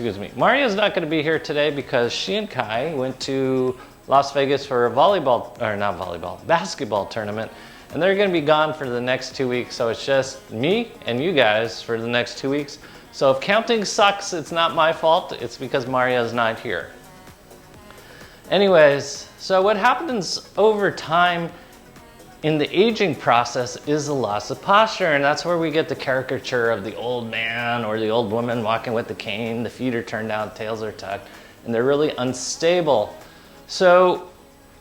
excuse me. Maria's not going to be here today because she and Kai went to Las Vegas for a basketball tournament, and they're going to be gone for the next 2 weeks. So it's just me and you guys for the next 2 weeks. So if counting sucks, it's not my fault. It's because Maria's not here. Anyways, so what happens over time in the aging process is a loss of posture, and that's where we get the caricature of the old man or the old woman walking with the cane. The feet are turned down, tails are tucked, and they're really unstable. So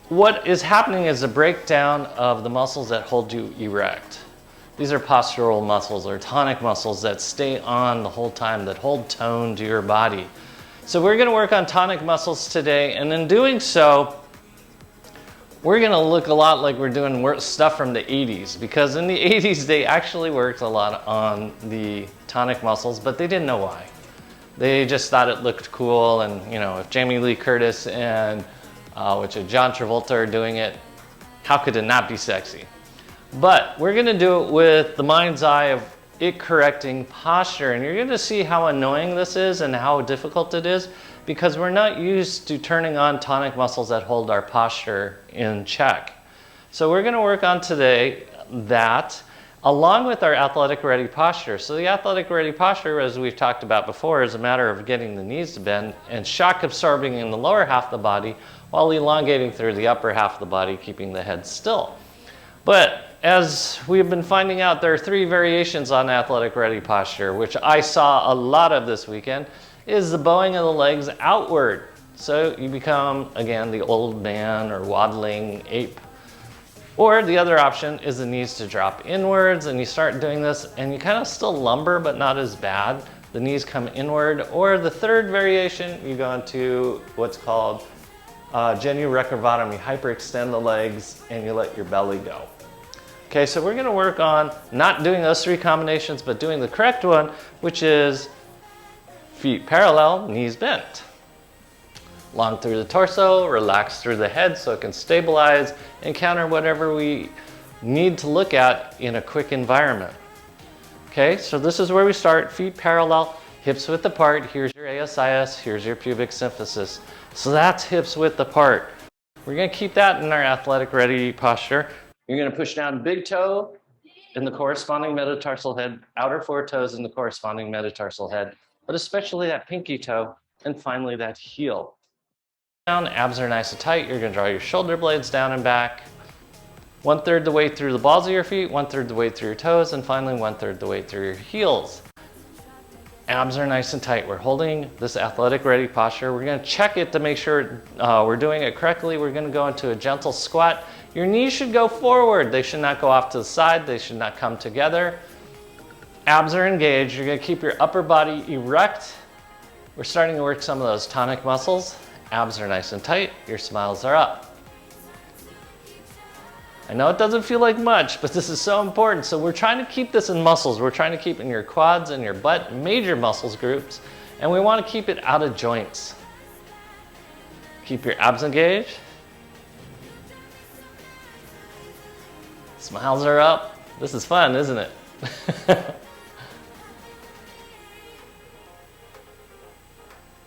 what is happening is a breakdown of the muscles that hold you erect. These are postural muscles or tonic muscles that stay on the whole time, that hold tone to your body. So we're going to work on tonic muscles today, and in doing so, we're going to look a lot like we're doing stuff from the 80s, because in the 80s they actually worked a lot on the tonic muscles, but they didn't know why. They just thought it looked cool, and you know, if Jamie Lee Curtis and John Travolta are doing it, how could it not be sexy? But we're going to do it with the mind's eye of it correcting posture, and you're going to see how annoying this is and how difficult it is, because we're not used to turning on tonic muscles that hold our posture in check. So we're going to work on today that along with our athletic ready posture. So the athletic ready posture, as we've talked about before, is a matter of getting the knees to bend and shock absorbing in the lower half of the body while elongating through the upper half of the body, keeping the head still. But as we've been finding out, there are 3 variations on athletic ready posture, which I saw a lot of this weekend, is the bowing of the legs outward. So you become, again, the old man or waddling ape. Or the other option is the knees to drop inwards, and you start doing this and you kind of still lumber, but not as bad. The knees come inward. Or the third variation, you go into what's called genu recurvatum. You hyperextend the legs and you let your belly go. Okay, so we're going to work on not doing those 3 combinations, but doing the correct one, which is feet parallel, knees bent. Long through the torso, relax through the head so it can stabilize and counter whatever we need to look at in a quick environment. Okay, so this is where we start. Feet parallel, hips width apart. Here's your ASIS, here's your pubic symphysis. So that's hips width apart. We're going to keep that in our athletic ready posture. You're going to push down big toe in the corresponding metatarsal head, outer 4 toes in the corresponding metatarsal head, but especially that pinky toe, and finally that heel. Down, abs are nice and tight. You're going to draw your shoulder blades down and back. 1/3 the way through the balls of your feet, 1/3 the way through your toes, and finally 1/3 the way through your heels. Abs are nice and tight. We're holding this athletic ready posture. We're going to check it to make sure we're doing it correctly. We're going to go into a gentle squat. Your knees should go forward. They should not go off to the side. They should not come together. Abs are engaged. You're going to keep your upper body erect. We're starting to work some of those tonic muscles. Abs are nice and tight. Your smiles are up. I know it doesn't feel like much, but this is so important. So we're trying to keep this in muscles. We're trying to keep it in your quads and your butt, major muscles groups, and we want to keep it out of joints. Keep your abs engaged. Smiles are up. This is fun, isn't it?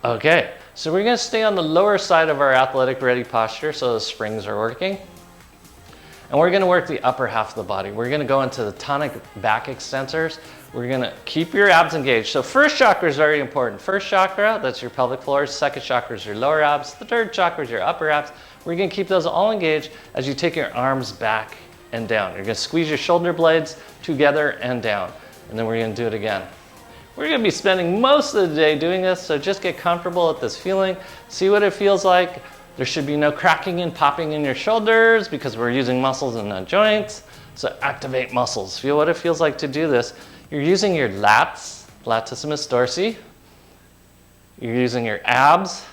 Okay, so we're going to stay on the lower side of our athletic ready posture so the springs are working. And we're going to work the upper half of the body. We're going to go into the tonic back extensors. We're going to keep your abs engaged. So first chakra is very important. First chakra, that's your pelvic floor. Second chakra is your lower abs. The third chakra is your upper abs. We're going to keep those all engaged as you take your arms back and down. You're going to squeeze your shoulder blades together and down. And then we're going to do it again. We're going to be spending most of the day doing this, so just get comfortable with this feeling. See what it feels like. There should be no cracking and popping in your shoulders because we're using muscles and not joints. So activate muscles. Feel what it feels like to do this. You're using your lats, latissimus dorsi. You're using your abs,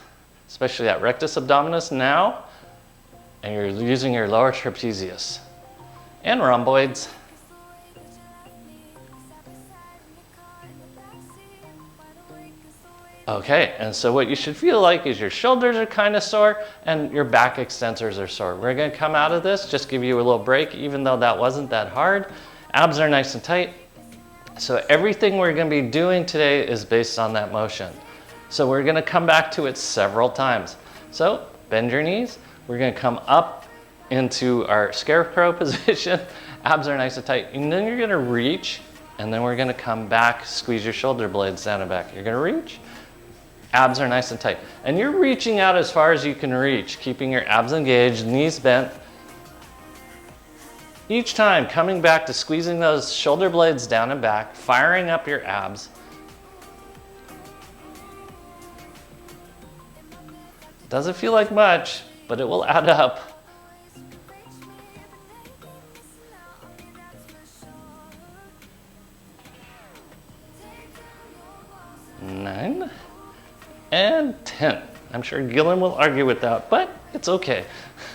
especially that rectus abdominis now. And you're using your lower trapezius and rhomboids. Okay, and so what you should feel like is your shoulders are kind of sore and your back extensors are sore. We're going to come out of this, just give you a little break, even though that wasn't that hard. Abs are nice and tight. So everything we're going to be doing today is based on that motion. So we're gonna come back to it several times. So bend your knees. We're gonna come up into our scarecrow position. Abs are nice and tight. And then you're gonna reach, and then we're gonna come back, squeeze your shoulder blades down and back. You're gonna reach, abs are nice and tight. And you're reaching out as far as you can reach, keeping your abs engaged, knees bent. Each time coming back to squeezing those shoulder blades down and back, firing up your abs. Doesn't feel like much, but it will add up. 9 and 10. I'm sure Gillen will argue with that, but it's okay.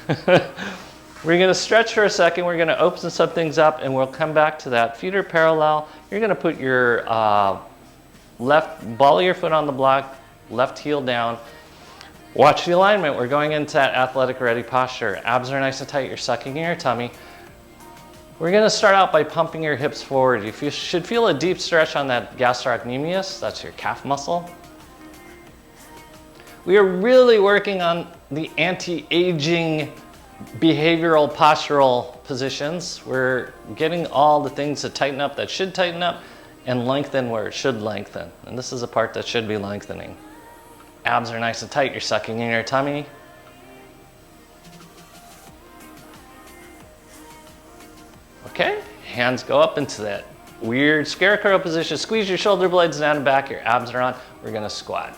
We're gonna stretch for a second. We're gonna open some things up and we'll come back to that. Feet are parallel. You're gonna put your left ball of your foot on the block, left heel down. Watch the alignment. We're going into that athletic ready posture. Abs are nice and tight. You're sucking in your tummy. We're gonna start out by pumping your hips forward. You should feel a deep stretch on that gastrocnemius. That's your calf muscle. We are really working on the anti-aging behavioral postural positions. We're getting all the things to tighten up that should tighten up and lengthen where it should lengthen. And this is a part that should be lengthening. Abs are nice and tight. You're sucking in your tummy. Okay, hands go up into that weird scarecrow position. Squeeze your shoulder blades down and back. Your abs are on. We're gonna squat.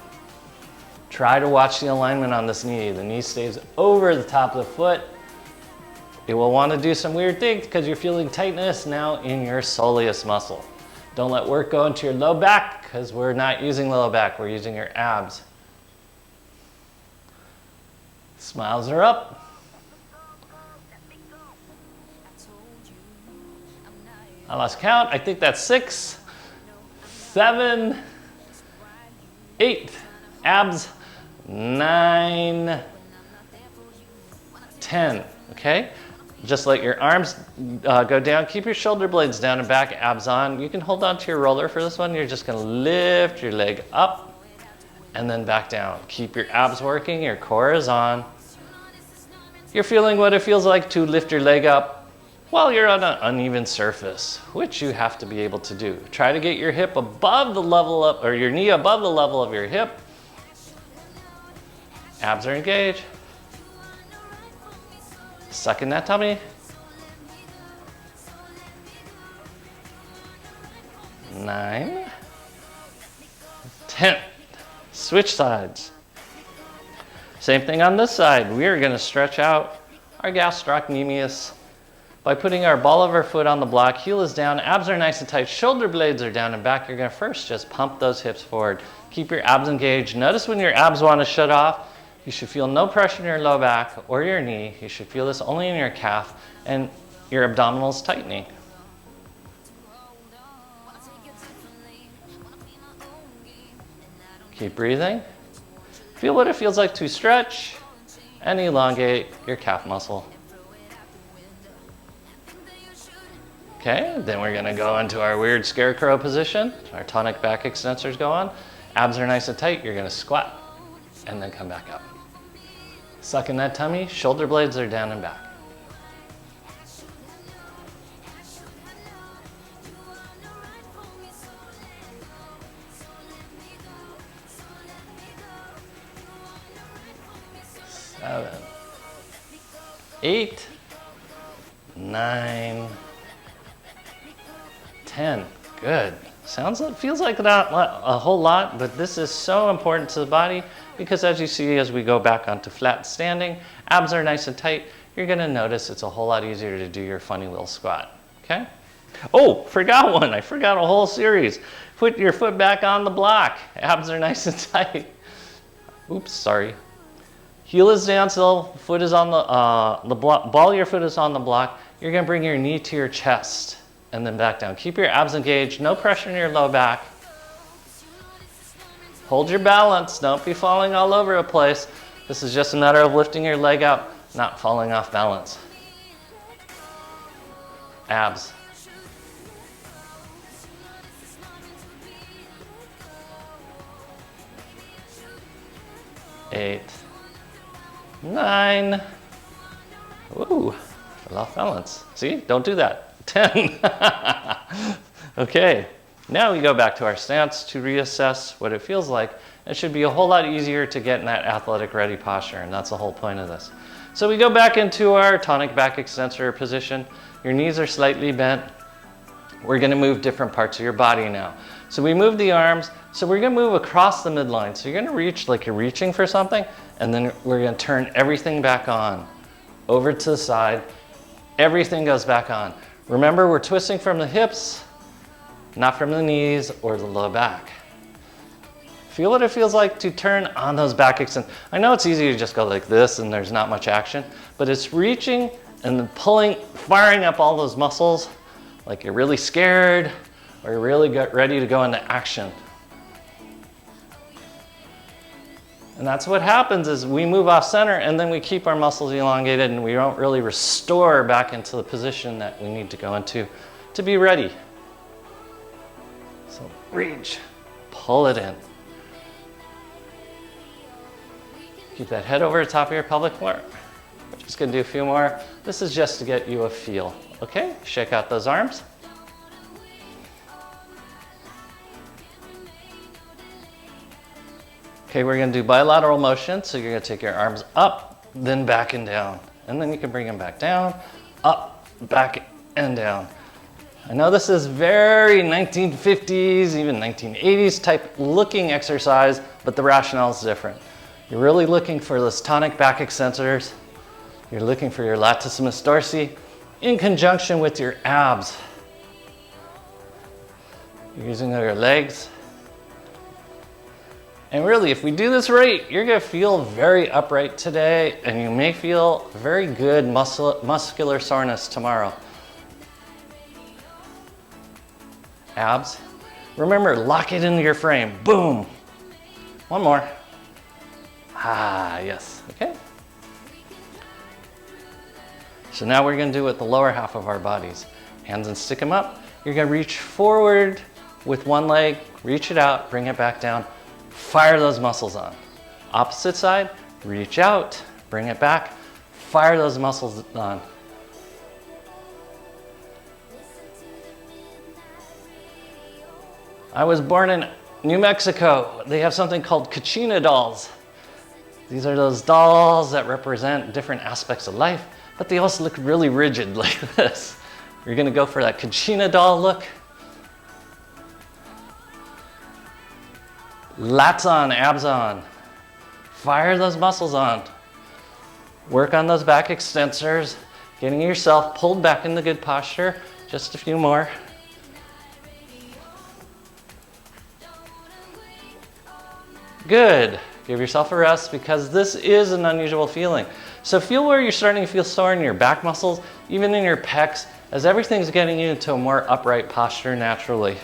Try to watch the alignment on this knee. The knee stays over the top of the foot. You will want to do some weird things because you're feeling tightness now in your soleus muscle. Don't let work go into your low back because we're not using low back, we're using your abs. Smiles are up. I lost count. I think that's 6, 7, 8. Abs, 9, 10. Okay? Just let your arms go down. Keep your shoulder blades down and back, abs on. You can hold on to your roller for this one. You're just gonna lift your leg up and then back down. Keep your abs working, your core is on. You're feeling what it feels like to lift your leg up while you're on an uneven surface, which you have to be able to do. Try to get your hip above the level of, or your knee above the level of your hip. Abs are engaged. Suck in that tummy. 9, 10. Switch sides. Same thing on this side. We are going to stretch out our gastrocnemius by putting our ball of our foot on the block. Heel is down. Abs are nice and tight. Shoulder blades are down and back. You're going to first just pump those hips forward. Keep your abs engaged. Notice when your abs want to shut off, you should feel no pressure in your low back or your knee. You should feel this only in your calf and your abdominals tightening. Keep breathing. Feel what it feels like to stretch and elongate your calf muscle. Okay, then we're gonna go into our weird scarecrow position. Our tonic back extensors go on. Abs are nice and tight. You're gonna squat and then come back up. Suck in that tummy, shoulder blades are down and back. Seven, 8, 9, 10. Good. Feels like not a whole lot, but this is so important to the body because as you see, as we go back onto flat standing, abs are nice and tight. You're gonna notice it's a whole lot easier to do your funny little squat, okay? Oh, forgot one. I forgot a whole series. Put your foot back on the block. Abs are nice and tight. Oops, sorry. Heel is down still, foot is on the block, ball of your foot is on the block. You're gonna bring your knee to your chest and then back down. Keep your abs engaged, no pressure in your low back. Hold your balance, don't be falling all over the place. This is just a matter of lifting your leg up, not falling off balance. Abs. 8, 9. Ooh, I lost balance. See, don't do that. 10. Okay, now we go back to our stance to reassess what it feels like. It should be a whole lot easier to get in that athletic ready posture, and that's the whole point of this. So we go back into our tonic back extensor position. Your knees are slightly bent. We're gonna move different parts of your body now. So we move the arms, so we're gonna move across the midline. So you're gonna reach like you're reaching for something, and then we're gonna turn everything back on. Over to the side, everything goes back on. Remember, we're twisting from the hips, not from the knees or the low back. Feel what it feels like to turn on those back extensors. I know it's easy to just go like this and there's not much action, but it's reaching and then pulling, firing up all those muscles like you're really scared or you're really ready to go into action. And that's what happens is we move off center and then we keep our muscles elongated and we don't really restore back into the position that we need to go into to be ready. So reach, pull it in. Keep that head over the top of your pelvic floor. We're just gonna do a few more. This is just to get you a feel, okay? Shake out those arms. Okay, we're gonna do bilateral motion. So you're gonna take your arms up, then back and down. And then you can bring them back down, up, back, and down. I know this is very 1950s, even 1980s type looking exercise, but the rationale is different. You're really looking for those tonic back extensors. You're looking for your latissimus dorsi in conjunction with your abs. You're using your legs. And really, if we do this right, you're gonna feel very upright today, and you may feel very good muscular soreness tomorrow. Abs. Remember, lock it into your frame. Boom. One more. Ah, yes, okay. So now we're gonna do it with the lower half of our bodies. Hands and stick them up. You're gonna reach forward with one leg, reach it out, bring it back down, fire those muscles on. Opposite side, reach out, bring it back, fire those muscles on. I was born in New Mexico. They have something called Kachina dolls. These are those dolls that represent different aspects of life, but they also look really rigid like this. You're gonna go for that Kachina doll look. Lats on, abs on. Fire those muscles on. Work on those back extensors, getting yourself pulled back into good posture. Just a few more. Good. Give yourself a rest because this is an unusual feeling. So feel where you're starting to feel sore in your back muscles, even in your pecs, as everything's getting you into a more upright posture naturally.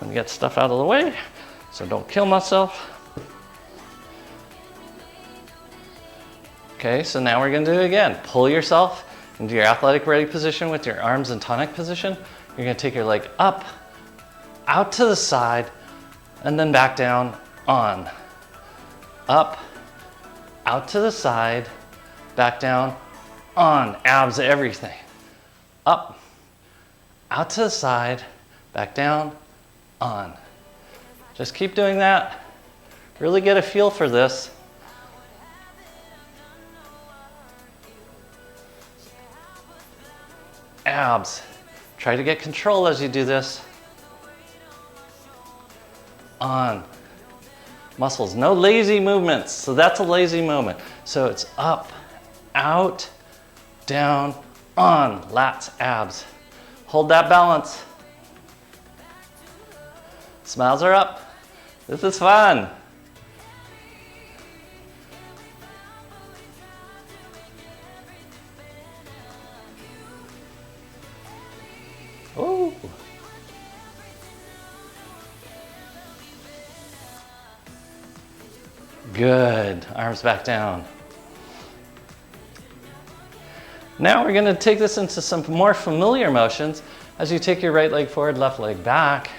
Let me get stuff out of the way so don't kill myself. Okay, so now we're gonna do it again. Pull yourself into your athletic ready position with your arms in tonic position. You're gonna take your leg up, out to the side, and then back down, on. Up, out to the side, back down, on. Abs, everything. Up, out to the side, back down, on. Just keep doing that. Really get a feel for this. Abs. Try to get control as you do this. On. Muscles, no lazy movements. So that's a lazy moment. So it's up, out, down, on. Lats, abs. Hold that balance. Smiles are up. This is fun. Ooh. Good. Arms back down. Now we're going to take this into some more familiar motions as you take your right leg forward, left leg back.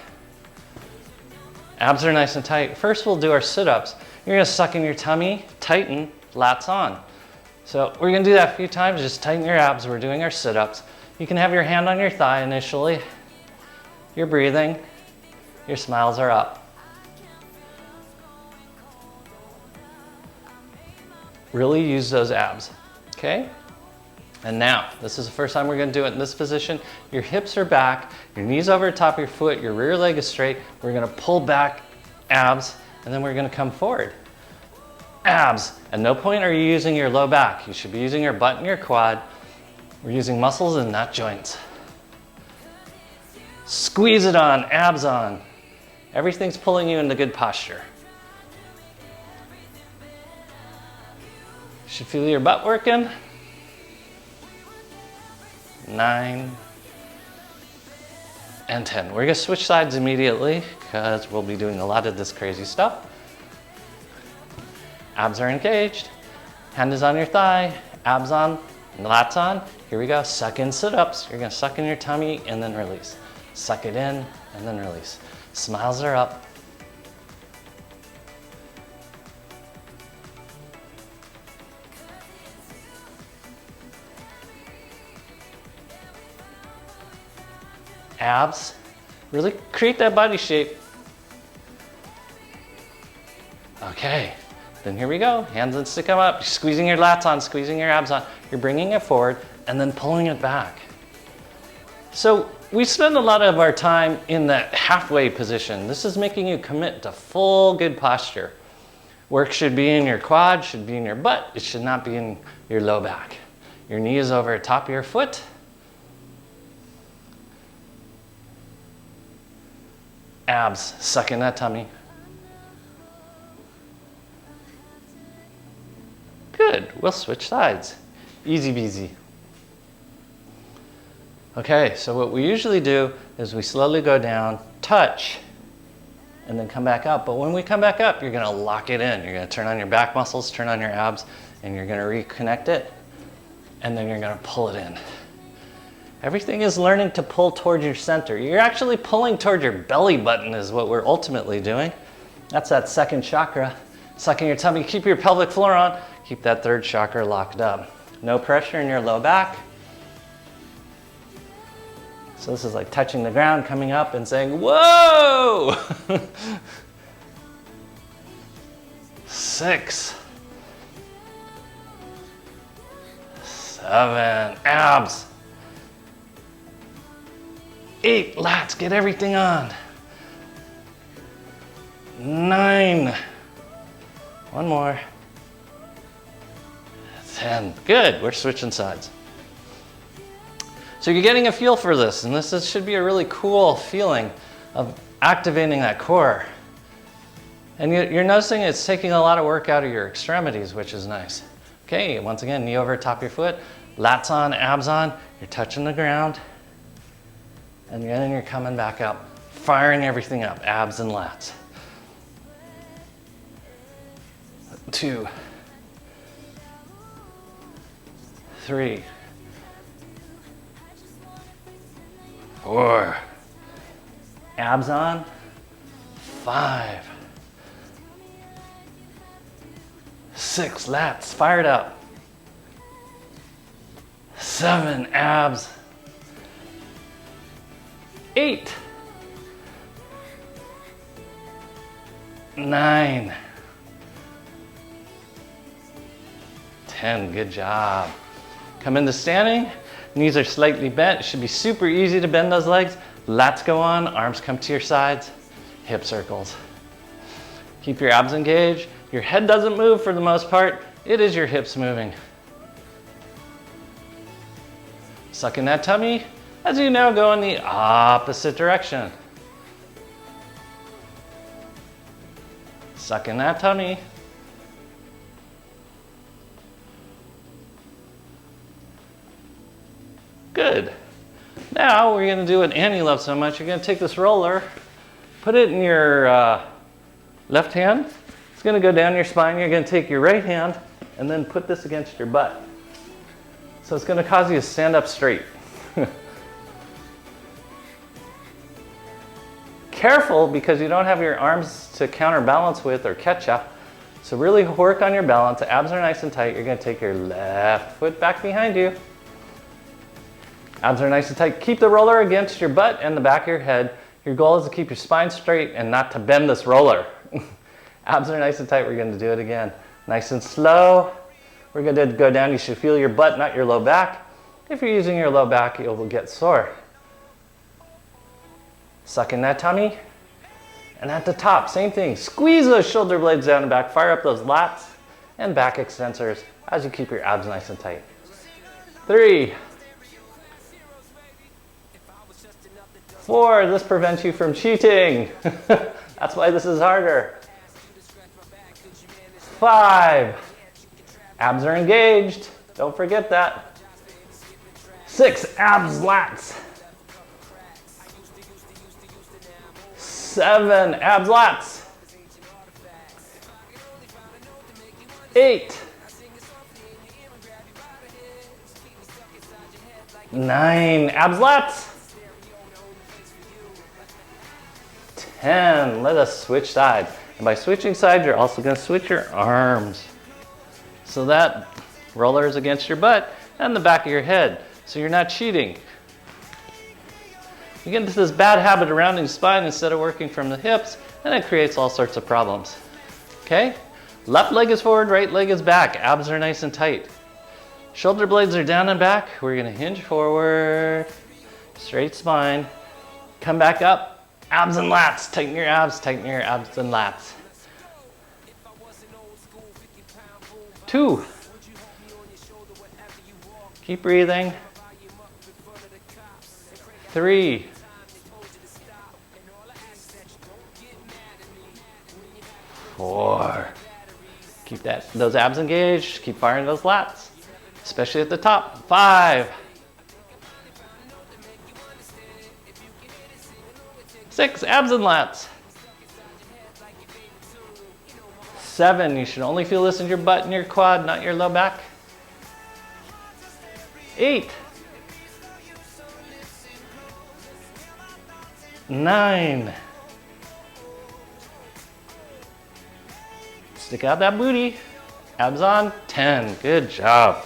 Abs are nice and tight. First we'll do our sit-ups. You're gonna suck in your tummy, tighten, lats on. So we're gonna do that a few times, just tighten your abs. We're doing our sit-ups. You can have your hand on your thigh initially. You're breathing, your smiles are up. Really use those abs, okay? And now, this is the first time we're gonna do it in this position. Your hips are back, your knees over the top of your foot, your rear leg is straight. We're gonna pull back, abs, and then we're gonna come forward. Abs. At no point are you using your low back. You should be using your butt and your quad. We're using muscles and not joints. Squeeze it on, abs on. Everything's pulling you into good posture. You should feel your butt working. 9 and 10. We're gonna switch sides immediately because we'll be doing a lot of this crazy stuff. Abs are engaged. Hand is on your thigh, abs on, lats on. Here we go, suck in sit-ups. You're gonna suck in your tummy and then release. Suck it in and then release. Smiles are up. Abs, really create that body shape. Okay, then here we go. Hands and stick them up. You're squeezing your lats on, squeezing your abs on. You're bringing it forward and then pulling it back. So we spend a lot of our time in that halfway position. This is making you commit to full good posture. Work should be in your quad, should be in your butt. It should not be in your low back. Your knee is over the top of your foot. Abs, suck in that tummy. Good, we'll switch sides. Easy peasy. Okay, so what we usually do is we slowly go down, touch, and then come back up. But when we come back up, you're gonna lock it in. You're gonna turn on your back muscles, turn on your abs, and you're gonna reconnect it, and then you're gonna pull it in. Everything is learning to pull towards your center. You're actually pulling toward your belly button is what we're ultimately doing. That's that second chakra. Sucking your tummy, keep your pelvic floor on, keep that third chakra locked up. No pressure in your low back. So this is like touching the ground, coming up and saying, whoa! 6, 7, abs. 8, lats, get everything on. 9, one more. 10, good, we're switching sides. So you're getting a feel for this, and this should be a really cool feeling of activating that core. And you're noticing it's taking a lot of work out of your extremities, which is nice. Okay, once again, knee over top of your foot, lats on, abs on, you're touching the ground, and then you're coming back up, firing everything up, abs and lats. 2, 3, 4, abs on, 5, 6, lats fired up, 7, abs, 8, 9, 10, good job. Come into standing, knees are slightly bent. It should be super easy to bend those legs. Lats go on, arms come to your sides, hip circles. Keep your abs engaged. Your head doesn't move for the most part. It is your hips moving. Suck in that tummy as you now go in the opposite direction. Suck in that tummy. Good. Now we're gonna do what Annie loves so much. You're gonna take this roller, put it in your left hand. It's gonna go down your spine. You're gonna take your right hand and then put this against your butt. So it's gonna cause you to stand up straight. Careful, because you don't have your arms to counterbalance with or catch up. So really work on your balance. The abs are nice and tight. You're gonna take your left foot back behind you. Abs are nice and tight. Keep the roller against your butt and the back of your head. Your goal is to keep your spine straight and not to bend this roller. Abs are nice and tight. We're gonna do it again. Nice and slow. We're gonna go down. You should feel your butt, not your low back. If you're using your low back, it will get sore. Suck in that tummy. And at the top, same thing. Squeeze those shoulder blades down and back. Fire up those lats and back extensors as you keep your abs nice and tight. 3, 4, this prevents you from cheating. That's why this is harder. 5, abs are engaged. Don't forget that. 6, abs, lats. 7, abs, lats. 8, 9, abs, lats. 10, let us switch sides. And by switching sides, you're also going to switch your arms. So that roller is against your butt and the back of your head. So you're not cheating. You get into this bad habit of rounding spine instead of working from the hips, and it creates all sorts of problems. Okay? Left leg is forward, right leg is back. Abs are nice and tight. Shoulder blades are down and back. We're going to hinge forward, straight spine. Come back up. Abs and lats. Tighten your abs and lats. 2. Keep breathing. 3. 4. Keep those abs engaged. Keep firing those lats, especially at the top. 5. 6, abs and lats. 7, you should only feel this in your butt and your quad, not your low back. 8. 9. Stick out that booty. Abs on. 10. Good job.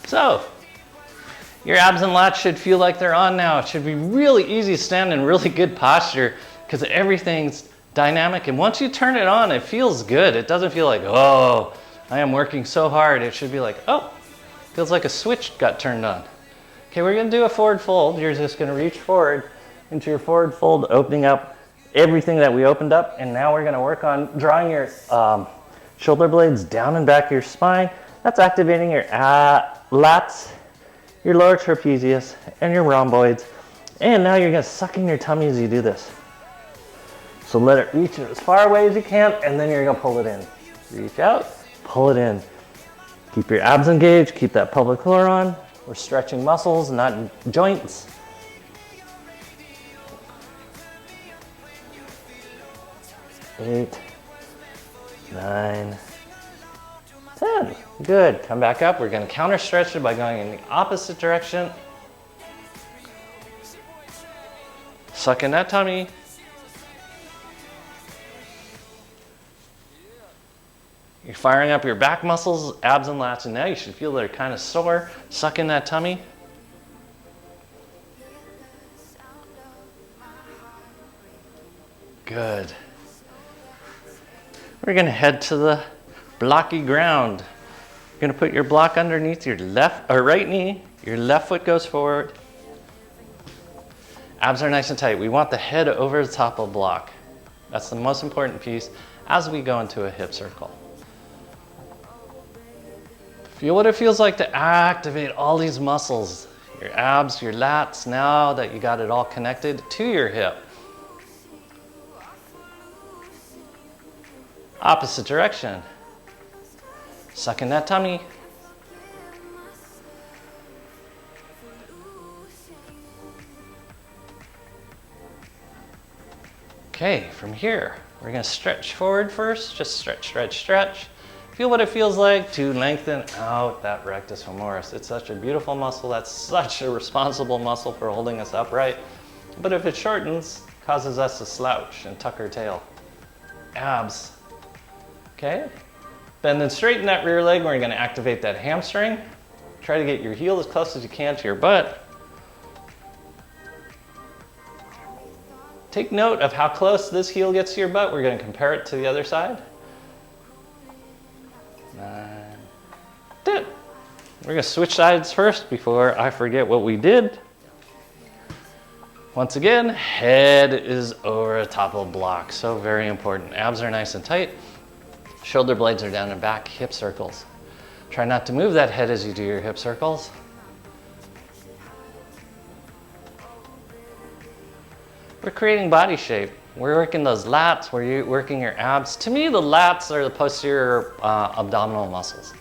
So, your abs and lats should feel like they're on now. It should be really easy to stand in really good posture because everything's dynamic. And once you turn it on, it feels good. It doesn't feel like, oh, I am working so hard. It should be like, oh, feels like a switch got turned on. Okay, we're gonna do a forward fold. You're just gonna reach forward into your forward fold, opening up everything that we opened up. And now we're gonna work on drawing your shoulder blades down and back of your spine. That's activating your lats, your lower trapezius, and your rhomboids. And now you're gonna suck in your tummy as you do this. So let it reach as far away as you can, and then you're gonna pull it in. Reach out, pull it in. Keep your abs engaged, keep that pelvic floor on. We're stretching muscles, not joints. 8, 9, 10. Good. Come back up. We're going to counter stretch it by going in the opposite direction. Suck in that tummy. You're firing up your back muscles, abs and lats, and now you should feel they're kind of sore. Suck in that tummy. Good. We're going to head to the blocky ground. You're going to put your block underneath your left or right knee. Your left foot goes forward. Abs are nice and tight. We want the head over the top of the block. That's the most important piece as we go into a hip circle. Feel what it feels like to activate all these muscles. Your abs, your lats, now that you got it all connected to your hip. Opposite direction. Suck in that tummy. Okay, from here, we're gonna stretch forward first. Just stretch, stretch, stretch. Feel what it feels like to lengthen out that rectus femoris. It's such a beautiful muscle. That's such a responsible muscle for holding us upright. But if it shortens, causes us to slouch and tuck our tail. Abs. Okay. Bend and straighten that rear leg. We're going to activate that hamstring. Try to get your heel as close as you can to your butt. Take note of how close this heel gets to your butt. We're going to compare it to the other side. 9, 10. We're going to switch sides first before I forget what we did. Once again, head is over the top of the block. So very important. Abs are nice and tight. Shoulder blades are down and back. Hip circles. Try not to move that head as you do your hip circles. We're creating body shape. We're working those lats, we're working your abs. To me, the lats are the posterior abdominal muscles.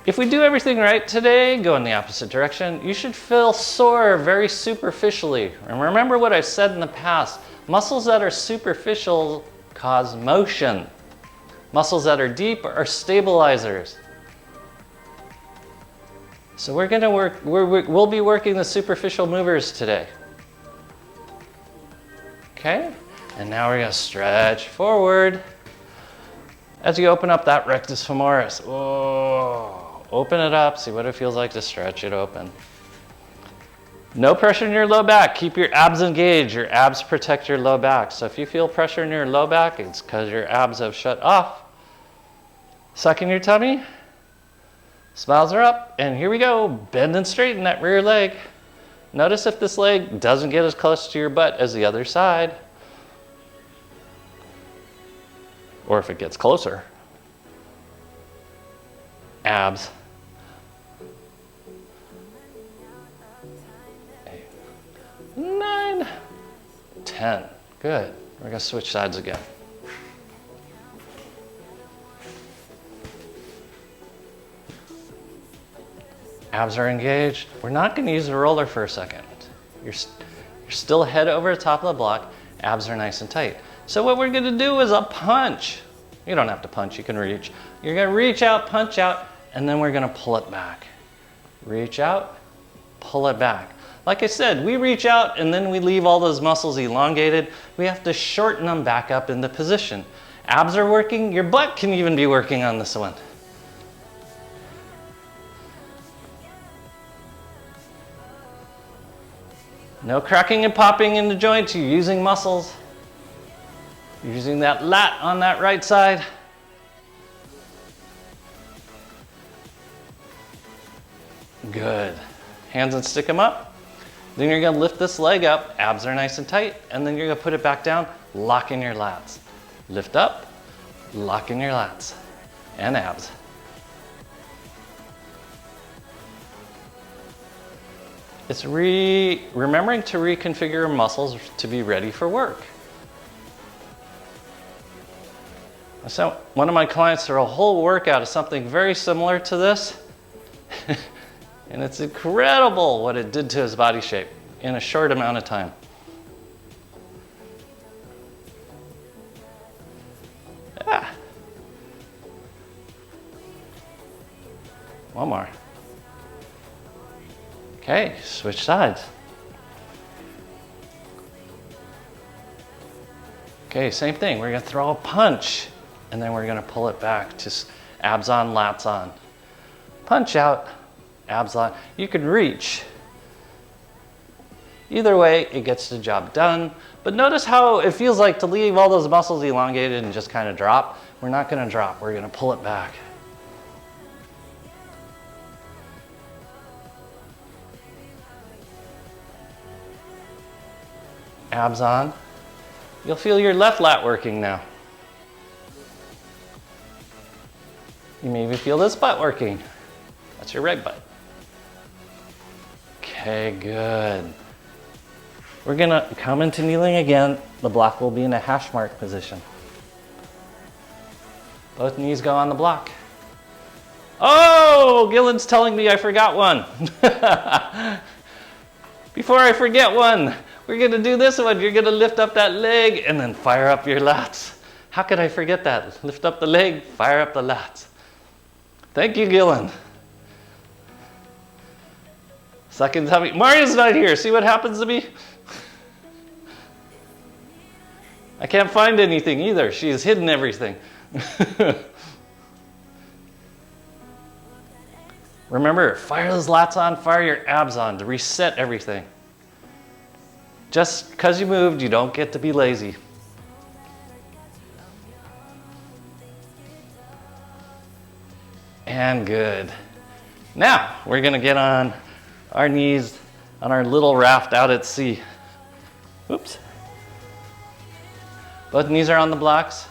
If we do everything right today, go in the opposite direction, you should feel sore very superficially. And remember what I've said in the past, muscles that are superficial cause motion. Muscles that are deep are stabilizers. So we're going to we'll be working the superficial movers today. Okay, and now we're going to stretch forward as you open up that rectus femoris. Oh, open it up, see what it feels like to stretch it open. No pressure in your low back. Keep your abs engaged. Your abs protect your low back. So if you feel pressure in your low back, it's because your abs have shut off. Suck in your tummy. Smiles are up, and here we go. Bend and straighten that rear leg. Notice if this leg doesn't get as close to your butt as the other side, or if it gets closer. Abs. 8, 9, 10. Good. We're going to switch sides again. Abs are engaged. We're not going to use the roller for a second. You're still head over the top of the block. Abs are nice and tight. So what we're going to do is a punch. You don't have to punch, you can reach. You're going to reach out, punch out, and then we're going to pull it back. Reach out, pull it back. Like I said, we reach out and then we leave all those muscles elongated. We have to shorten them back up into position. Abs are working. Your butt can even be working on this one. No cracking and popping in the joints. You're using muscles. You're using that lat on that right side. Good. Hands and stick them up. Then you're going to lift this leg up. Abs are nice and tight. And then you're going to put it back down. Lock in your lats. Lift up. Lock in your lats. And abs. It's remembering to reconfigure muscles to be ready for work. I sent one of my clients through a whole workout of something very similar to this. And it's incredible what it did to his body shape in a short amount of time. Ah. One more. Okay, switch sides. Okay, same thing. We're going to throw a punch, and then we're going to pull it back. Just abs on, lats on. Punch out, abs on. You can reach. Either way, it gets the job done. But notice how it feels like to leave all those muscles elongated and just kind of drop. We're not going to drop. We're going to pull it back. Abs on. You'll feel your left lat working now. You may even feel this butt working. That's your right butt. Okay, good. We're gonna come into kneeling again. The block will be in a hash mark position. Both knees go on the block. Oh, Gillen's telling me I forgot one. Before I forget one, we're going to do this one. You're going to lift up that leg and then fire up your lats. How could I forget that? Lift up the leg, fire up the lats. Thank you, Gillen. Second tummy. Mario's not here. See what happens to me? I can't find anything either. She has hidden everything. Remember, fire those lats on, fire your abs on to reset everything. Just because you moved, you don't get to be lazy. And good. Now, we're gonna get on our knees on our little raft out at sea. Oops. Both knees are on the blocks.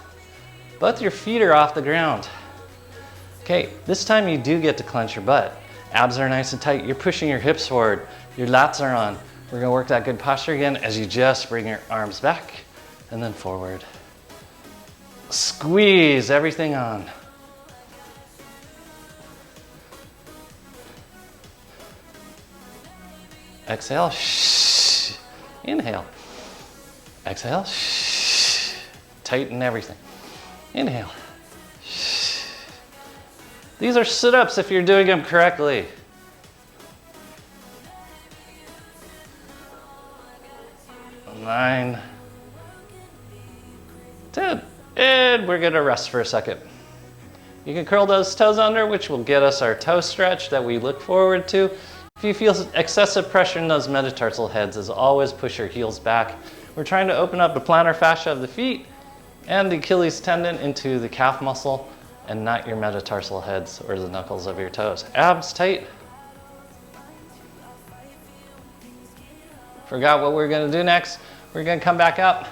Both your feet are off the ground. Okay, this time you do get to clench your butt. Abs are nice and tight. You're pushing your hips forward. Your lats are on. We're gonna work that good posture again as you just bring your arms back and then forward. Squeeze everything on. Exhale, shh. Inhale. Exhale, shh. Tighten everything. Inhale. Shh. These are sit-ups if you're doing them correctly. Nine, 10, and we're gonna rest for a second. You can curl those toes under, which will get us our toe stretch that we look forward to. If you feel excessive pressure in those metatarsal heads, as always, push your heels back. We're trying to open up the plantar fascia of the feet and the Achilles tendon into the calf muscle and not your metatarsal heads or the knuckles of your toes. Abs tight. Forgot what we're gonna do next. We're gonna come back up,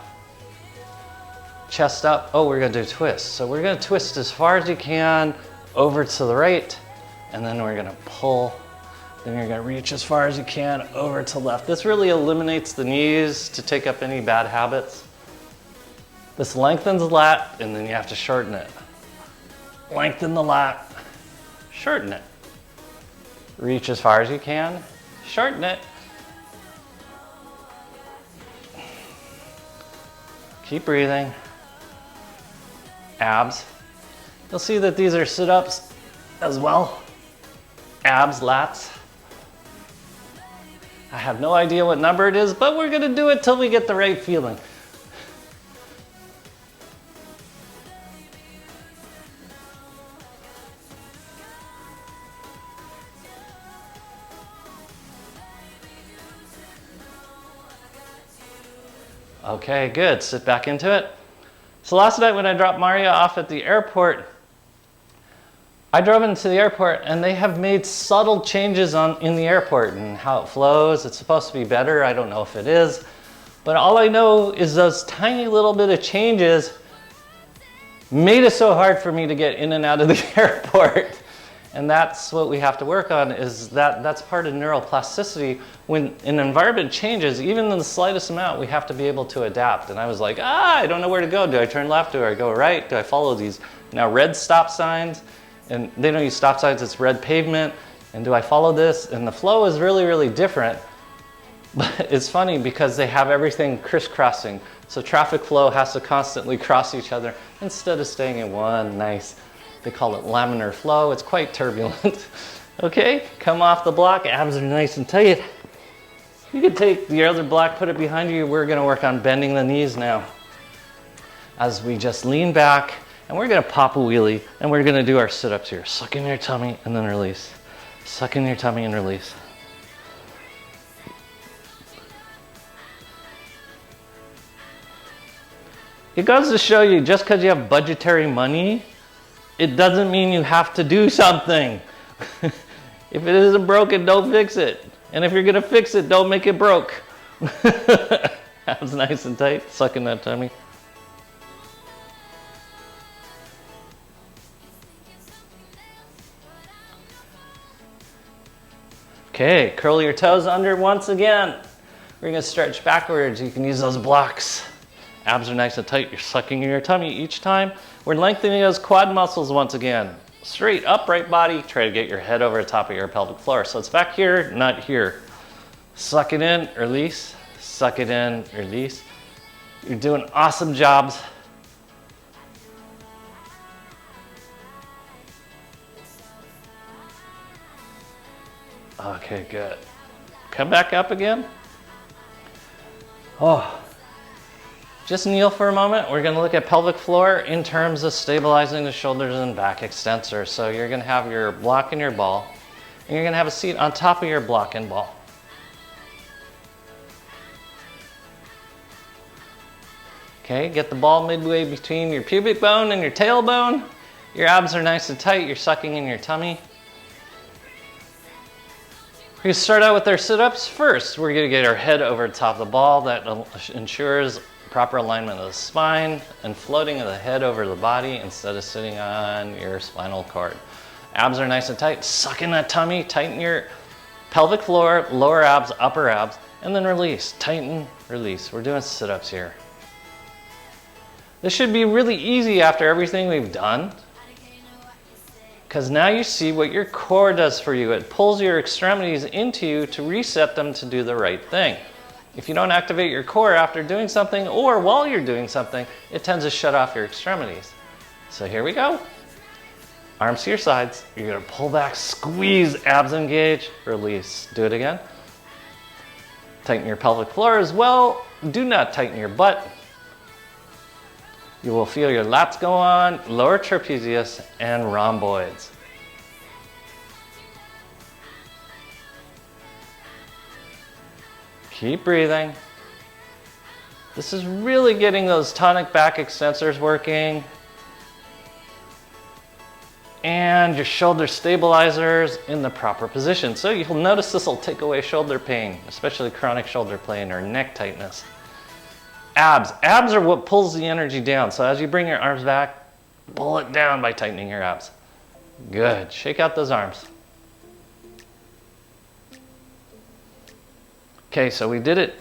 chest up. Oh, we're gonna do a twist. So we're gonna twist as far as you can over to the right, and then we're gonna pull. Then you're gonna reach as far as you can over to left. This really eliminates the knees to take up any bad habits. This lengthens the lat, and then you have to shorten it. Lengthen the lat, shorten it. Reach as far as you can, shorten it. Keep breathing. Abs. You'll see that these are sit-ups as well. Abs, lats. I have no idea what number it is, but we're gonna do it till we get the right feeling. Okay, good. Sit back into it. So last night when I dropped Maria off at the airport, I drove into the airport and they have made subtle changes in the airport and how it flows. It's supposed to be better. I don't know if it is. But all I know is those tiny little bit of changes made it so hard for me to get in and out of the airport. And that's what we have to work on, is that's part of neuroplasticity. When an environment changes, even in the slightest amount, we have to be able to adapt. And I was like, I don't know where to go. Do I turn left? Do I go right? Do I follow these now red stop signs? And they don't use stop signs, it's red pavement. And do I follow this? And the flow is really, really different. But it's funny because they have everything crisscrossing. So traffic flow has to constantly cross each other instead of staying in one nice, they call it laminar flow. It's quite turbulent. Okay, come off the block, abs are nice and tight. You can take the other block, put it behind you. We're gonna work on bending the knees now. As we just lean back, and we're gonna pop a wheelie, and we're gonna do our sit-ups here. Suck in your tummy and then release. Suck in your tummy and release. It goes to show you, just because you have budgetary money, it doesn't mean you have to do something. If it isn't broken, don't fix it. And if you're gonna fix it, don't make it broke. Abs nice and tight, suck in that tummy. Okay, curl your toes under once again. We're gonna stretch backwards. You can use those blocks. Abs are nice and tight. You're sucking in your tummy each time. We're lengthening those quad muscles once again. Straight upright body. Try to get your head over the top of your pelvic floor. So it's back here, not here. Suck it in, release. Suck it in, release. You're doing awesome jobs. Okay, good. Come back up again. Oh. Just kneel for a moment. We're gonna look at pelvic floor in terms of stabilizing the shoulders and back extensors. So you're gonna have your block and your ball, and you're gonna have a seat on top of your block and ball. Okay, get the ball midway between your pubic bone and your tailbone. Your abs are nice and tight, you're sucking in your tummy. We're gonna start out with our sit-ups. First, we're gonna get our head over the top of the ball. That ensures proper alignment of the spine and floating of the head over the body instead of sitting on your spinal cord. Abs are nice and tight. Suck in that tummy, tighten your pelvic floor, lower abs, upper abs, and then release. Tighten, release. We're doing sit-ups here. This should be really easy after everything we've done, because now you see what your core does for you. It pulls your extremities into you to reset them to do the right thing. If you don't activate your core after doing something or while you're doing something, it tends to shut off your extremities. So here we go. Arms to your sides. You're gonna pull back, squeeze, abs engage, release. Do it again. Tighten your pelvic floor as well. Do not tighten your butt. You will feel your lats go on, lower trapezius, and rhomboids. Keep breathing. This is really getting those tonic back extensors working. And your shoulder stabilizers in the proper position. So you'll notice this will take away shoulder pain, especially chronic shoulder pain or neck tightness. Abs. Abs are what pulls the energy down. So as you bring your arms back, pull it down by tightening your abs. Good. Shake out those arms. Okay, so we did it.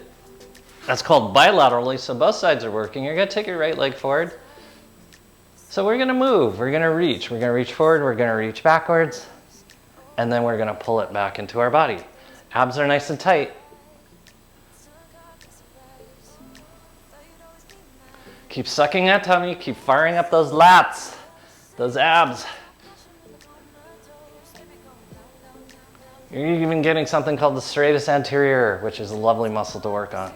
That's called bilaterally, so both sides are working. You're gonna take your right leg forward. So we're gonna move, we're gonna reach forward, we're gonna reach backwards, and then we're gonna pull it back into our body. Abs are nice and tight. Keep sucking that tummy, keep firing up those lats, those abs. You're even getting something called the serratus anterior, which is a lovely muscle to work on.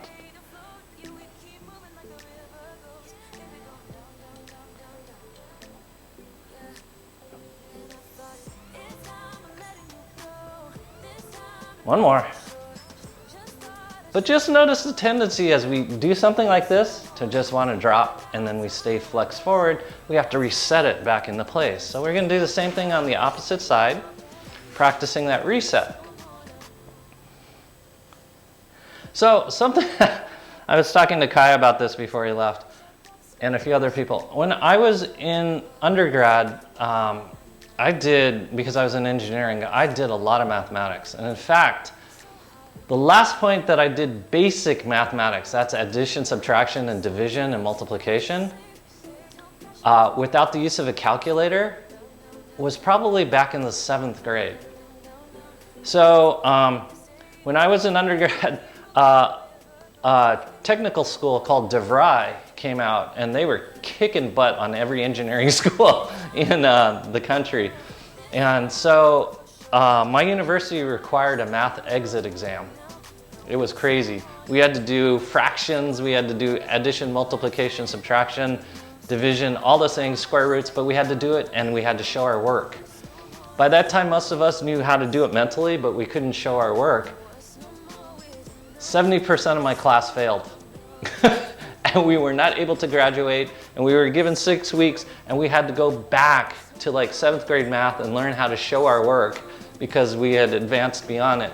One more. But just notice the tendency as we do something like this to just want to drop, and then we stay flexed forward. We have to reset it back into place. So we're going to do the same thing on the opposite side, practicing that reset. So something, I was talking to Kai about this before he left, and a few other people. When I was in undergrad, because I was in engineering, I did a lot of mathematics. And in fact, the last point that I did basic mathematics, that's addition, subtraction, and division and multiplication, without the use of a calculator, was probably back in the 7th grade. So when I was in undergrad, a technical school called DeVry came out, and they were kicking butt on every engineering school in the country. And so my university required a math exit exam. It was crazy. We had to do fractions, we had to do addition, multiplication, subtraction, division, all those things, square roots, but we had to do it and we had to show our work. By that time, most of us knew how to do it mentally, but we couldn't show our work. 70% of my class failed. And we were not able to graduate, and we were given 6 weeks, and we had to go back to like 7th grade math and learn how to show our work because we had advanced beyond it.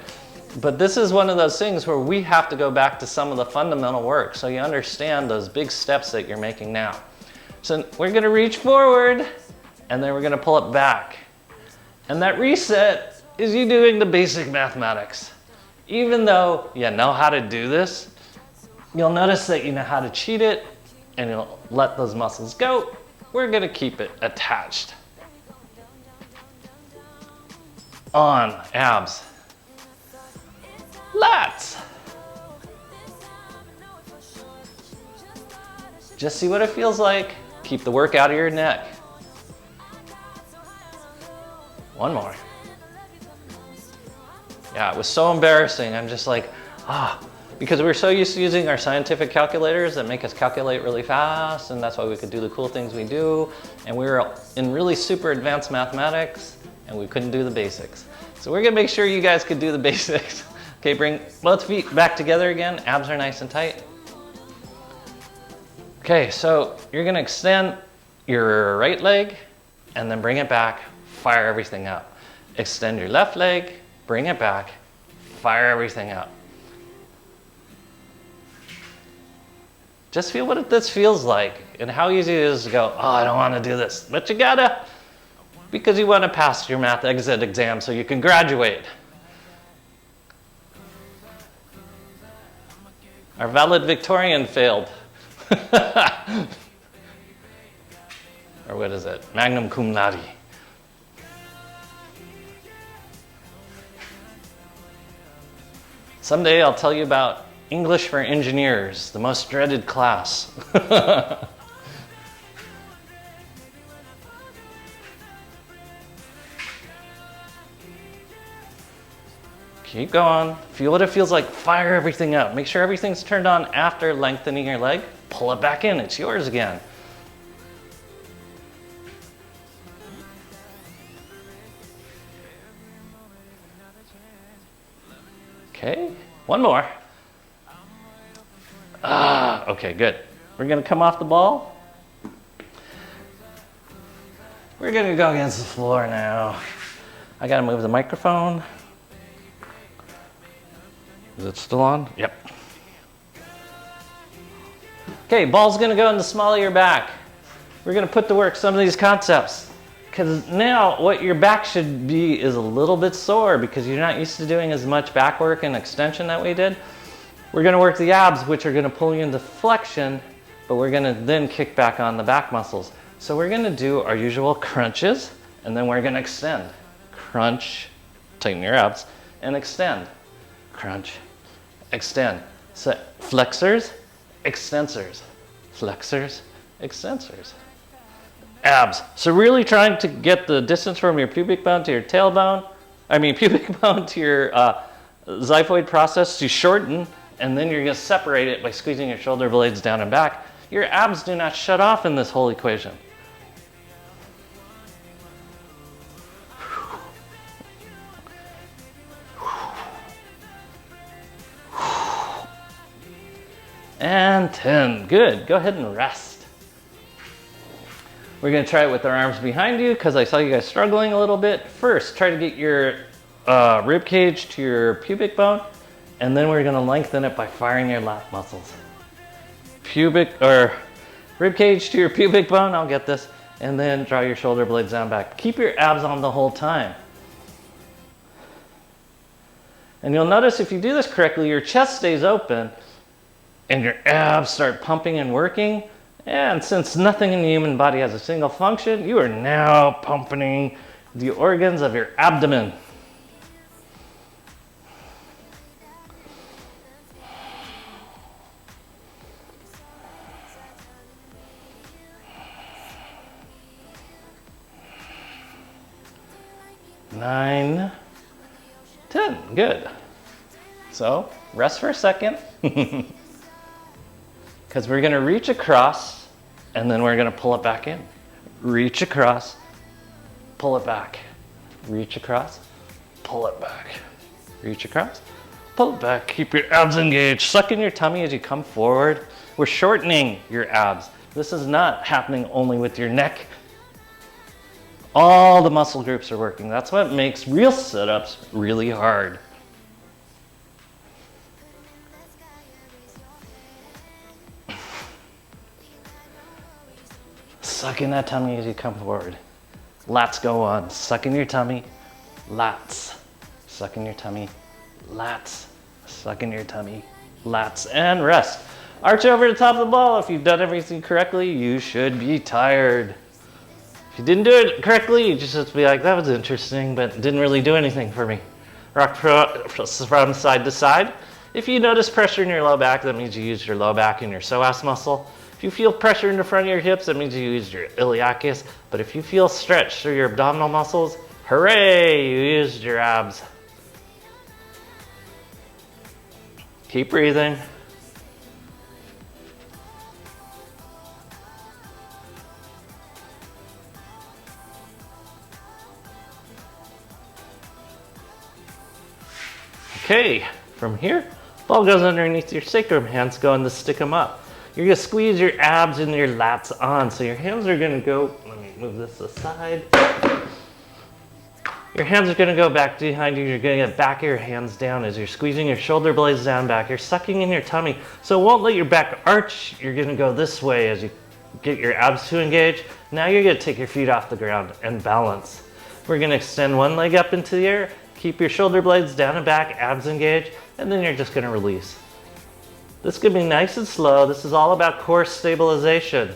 But this is one of those things where we have to go back to some of the fundamental work so you understand those big steps that you're making now. So we're gonna reach forward, and then we're gonna pull it back. And that reset is you doing the basic mathematics. Even though you know how to do this, you'll notice that you know how to cheat it, and you'll let those muscles go. We're gonna keep it attached. On, abs. Lats. Just see what it feels like. Keep the work out of your neck. One more. Yeah, it was so embarrassing. I'm just like, because we're so used to using our scientific calculators that make us calculate really fast, and that's why we could do the cool things we do. And we were in really super advanced mathematics, and we couldn't do the basics. So we're gonna make sure you guys could do the basics. Okay, bring both feet back together again. Abs are nice and tight. Okay, so you're gonna extend your right leg and then bring it back, fire everything up. Extend your left leg, bring it back, fire everything up. Just feel what this feels like and how easy it is to go, oh, I don't want to do this, but you gotta, because you want to pass your math exit exam so you can graduate. Our valedictorian failed. Or what is it? Magnum cum laude. Someday I'll tell you about English for engineers, the most dreaded class. Keep going. Feel what it feels like. Fire everything up. Make sure everything's turned on after lengthening your leg. Pull it back in. It's yours again. Okay, one more. Okay, good. We're gonna come off the ball. We're gonna go against the floor now. I gotta move the microphone. Is it still on? Yep. Okay, ball's gonna go in the small of your back. We're gonna put to work some of these concepts. Because now what your back should be is a little bit sore because you're not used to doing as much back work and extension that we did. We're gonna work the abs, which are gonna pull you into flexion, but we're gonna then kick back on the back muscles. So we're gonna do our usual crunches, and then we're gonna extend. Crunch, tighten your abs, and extend. Crunch, extend. So flexors, extensors, flexors, extensors. Abs. So really trying to get the distance from your pubic bone to your tailbone, pubic bone to your xiphoid process to shorten, and then you're gonna separate it by squeezing your shoulder blades down and back. Your abs do not shut off in this whole equation. And 10, good. Go ahead and rest. We're gonna try it with our arms behind you because I saw you guys struggling a little bit. First, try to get your rib cage to your pubic bone, and then we're gonna lengthen it by firing your lat muscles. Rib cage to your pubic bone, I'll get this, and then draw your shoulder blades down back. Keep your abs on the whole time. And you'll notice if you do this correctly, your chest stays open and your abs start pumping and working. And since nothing in the human body has a single function, you are now pumping the organs of your abdomen. Nine, 10, good. So rest for a second. Because we're gonna reach across and then we're gonna pull it back in. Reach across, pull it back. Reach across, pull it back. Reach across, pull it back. Keep your abs engaged. Suck in your tummy as you come forward. We're shortening your abs. This is not happening only with your neck. All the muscle groups are working. That's what makes real sit-ups really hard. Suck in that tummy as you come forward. Lats go on. Suck in your tummy. Lats. Suck in your tummy. Lats. Suck in your tummy. Lats. And rest. Arch over the top of the ball. If you've done everything correctly, you should be tired. If you didn't do it correctly, you just have to be like, that was interesting, but didn't really do anything for me. Rock from side to side. If you notice pressure in your low back, that means you used your low back and your psoas muscle. If you feel pressure in the front of your hips, that means you used your iliacus. But if you feel stretch through your abdominal muscles, hooray, you used your abs. Keep breathing. Okay, from here, ball goes underneath your sacrum, hands go in to stick them up. You're gonna squeeze your abs and your lats on, so your hands are gonna go, let me move this aside. Your hands are gonna go back behind you, you're gonna get back of your hands down as you're squeezing your shoulder blades down back, you're sucking in your tummy, so it won't let your back arch, you're gonna go this way as you get your abs to engage. Now you're gonna take your feet off the ground and balance. We're gonna extend one leg up into the air, keep your shoulder blades down and back, abs engaged, and then you're just gonna release. This could be nice and slow. This is all about core stabilization.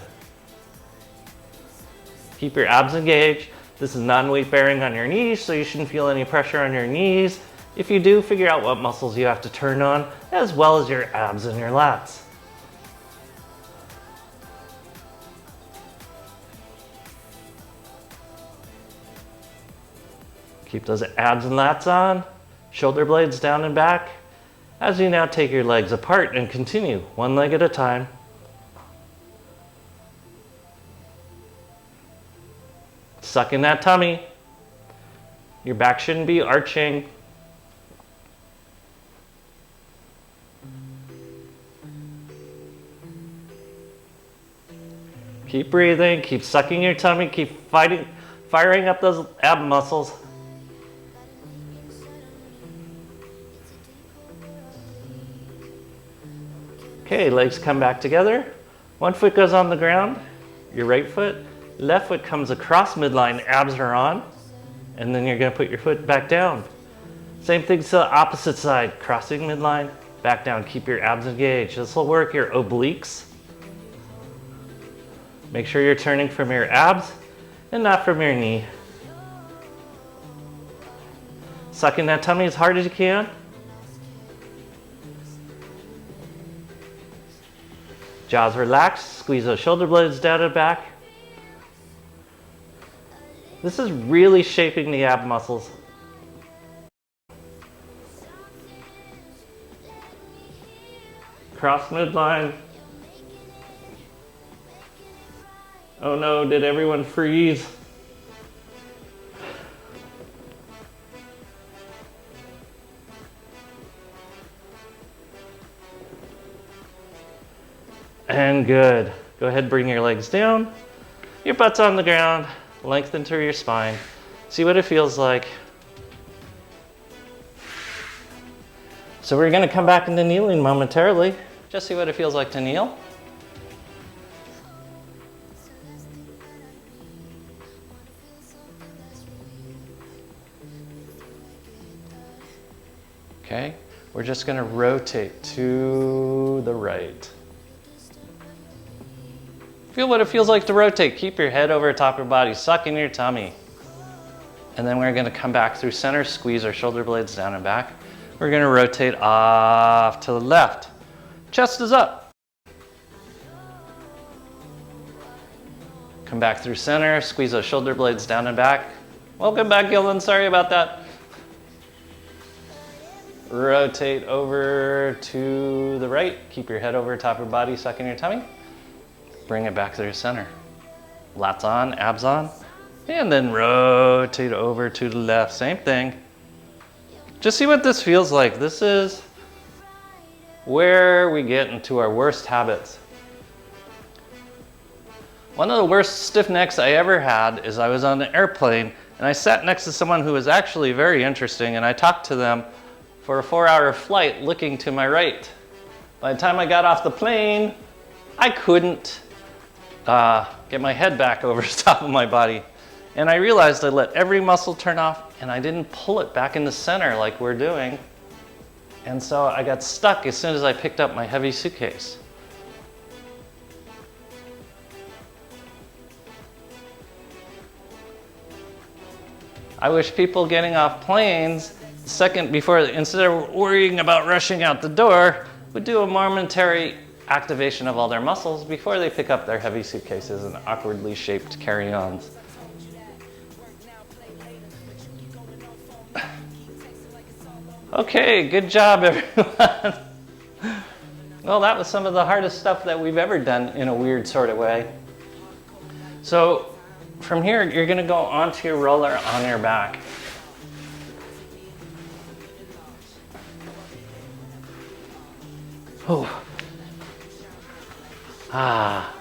Keep your abs engaged. This is non-weight bearing on your knees, so you shouldn't feel any pressure on your knees. If you do, figure out what muscles you have to turn on, as well as your abs and your lats. Keep those abs and lats on, shoulder blades down and back. As you now take your legs apart and continue, one leg at a time. Suck in that tummy. Your back shouldn't be arching. Keep breathing, keep sucking your tummy, keep firing up those ab muscles. Okay, legs come back together. One foot goes on the ground, your right foot. Left foot comes across midline, abs are on. And then you're gonna put your foot back down. Same thing to the opposite side, crossing midline, back down, keep your abs engaged. This will work your obliques. Make sure you're turning from your abs and not from your knee. Suck in that tummy as hard as you can. Jaws relaxed, squeeze those shoulder blades down and back. This is really shaping the ab muscles. Cross midline. Oh no, did everyone freeze? And good. Go ahead, bring your legs down. Your butt's on the ground. Lengthen through your spine. See what it feels like. So we're gonna come back into kneeling momentarily. Just see what it feels like to kneel. Okay, we're just gonna rotate to the right. Feel what it feels like to rotate. Keep your head over top of your body, suck in your tummy. And then we're gonna come back through center, squeeze our shoulder blades down and back. We're gonna rotate off to the left. Chest is up. Come back through center, squeeze those shoulder blades down and back. Welcome back, Gillen, sorry about that. Rotate over to the right. Keep your head over top of your body, suck in your tummy. Bring it back through center. Lats on, abs on. And then rotate over to the left, same thing. Just see what this feels like. This is where we get into our worst habits. One of the worst stiff necks I ever had is I was on an airplane and I sat next to someone who was actually very interesting, and I talked to them for a 4-hour flight looking to my right. By the time I got off the plane, I couldn't get my head back over the top of my body. And I realized I let every muscle turn off and I didn't pull it back in the center like we're doing. And so I got stuck as soon as I picked up my heavy suitcase. I wish people getting off planes, instead of worrying about rushing out the door, would do a momentary activation of all their muscles before they pick up their heavy suitcases and awkwardly shaped carry-ons. Okay, good job everyone. Well, that was some of the hardest stuff that we've ever done in a weird sort of way. So from here, you're gonna go onto your roller on your back. Oh. Ah.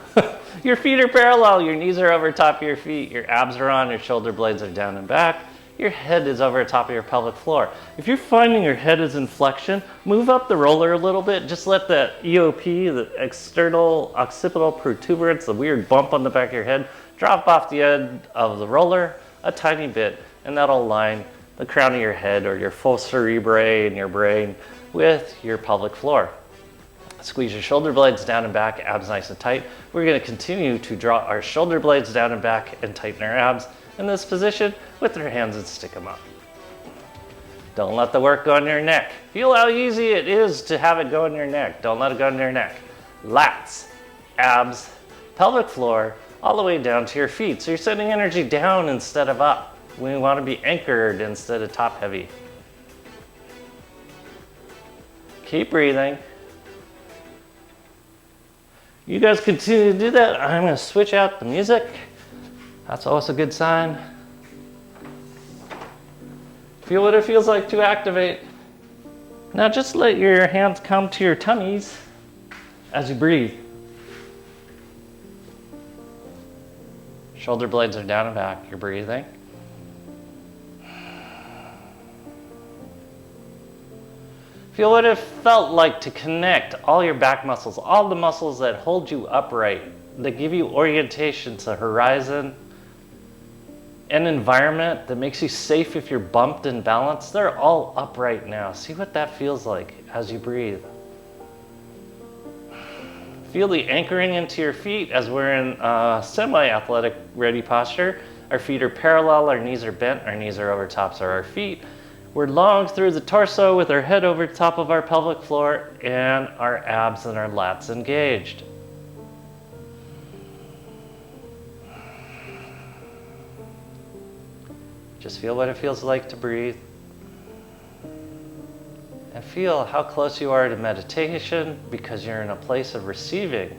Your feet are parallel, your knees are over top of your feet, your abs are on, your shoulder blades are down and back, your head is over top of your pelvic floor. If you're finding your head is in flexion, move up the roller a little bit. Just let the EOP, the external occipital protuberance, the weird bump on the back of your head, drop off the end of the roller a tiny bit, and that'll align the crown of your head or your full cerebrae in your brain with your pelvic floor. Squeeze your shoulder blades down and back, abs nice and tight. We're going to continue to draw our shoulder blades down and back and tighten our abs in this position with our hands and stick them up. Don't let the work go on your neck. Feel how easy it is to have it go on your neck. Don't let it go on your neck. Lats, abs, pelvic floor, all the way down to your feet. So you're sending energy down instead of up. We want to be anchored instead of top heavy. Keep breathing. You guys continue to do that. I'm going to switch out the music. That's always a good sign. Feel what it feels like to activate. Now just let your hands come to your tummies as you breathe. Shoulder blades are down and back. You're breathing. Feel what it felt like to connect all your back muscles, all the muscles that hold you upright, that give you orientation to horizon, an environment that makes you safe if you're bumped and balanced. They're all upright now. See what that feels like as you breathe. Feel the anchoring into your feet as we're in semi-athletic ready posture. Our feet are parallel, our knees are bent, our knees are over tops of our feet. We're long through the torso with our head over top of our pelvic floor and our abs and our lats engaged. Just feel what it feels like to breathe. And feel how close you are to meditation because you're in a place of receiving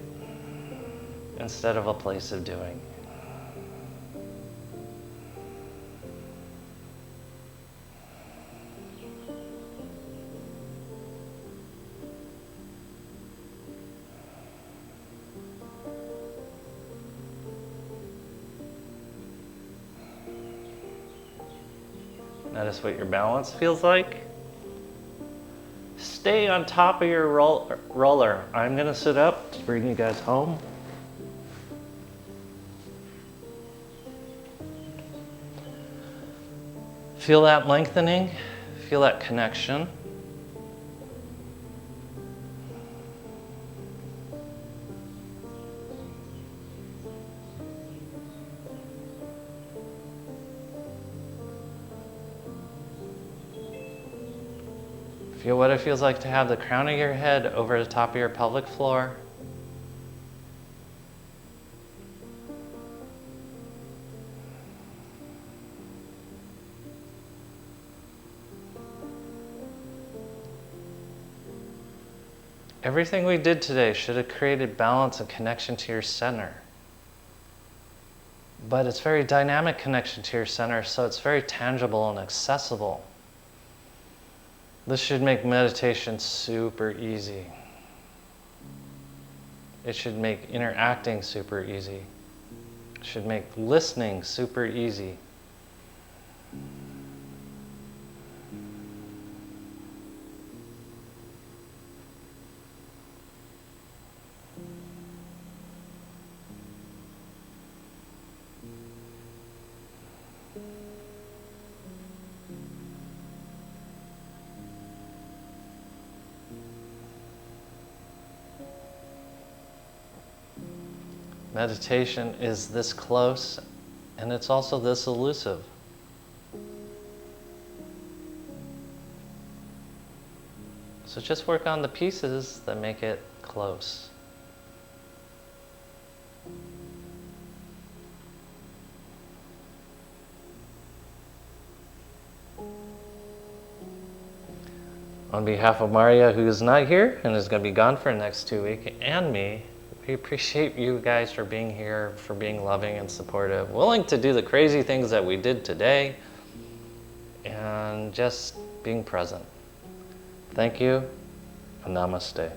instead of a place of doing. Notice what your balance feels like. Stay on top of your roller. I'm going to sit up to bring you guys home. Feel that lengthening. Feel that connection. Feel what it feels like to have the crown of your head over the top of your pelvic floor. Everything we did today should have created balance and connection to your center. But it's very dynamic connection to your center, so it's very tangible and accessible. This should make meditation super easy. It should make interacting super easy. It should make listening super easy. Meditation is this close, and it's also this elusive. So just work on the pieces that make it close. On behalf of Maria, who is not here and is going to be gone for the next 2 weeks, and me, we appreciate you guys for being here, for being loving and supportive, willing to do the crazy things that we did today, and just being present. Thank you, and namaste.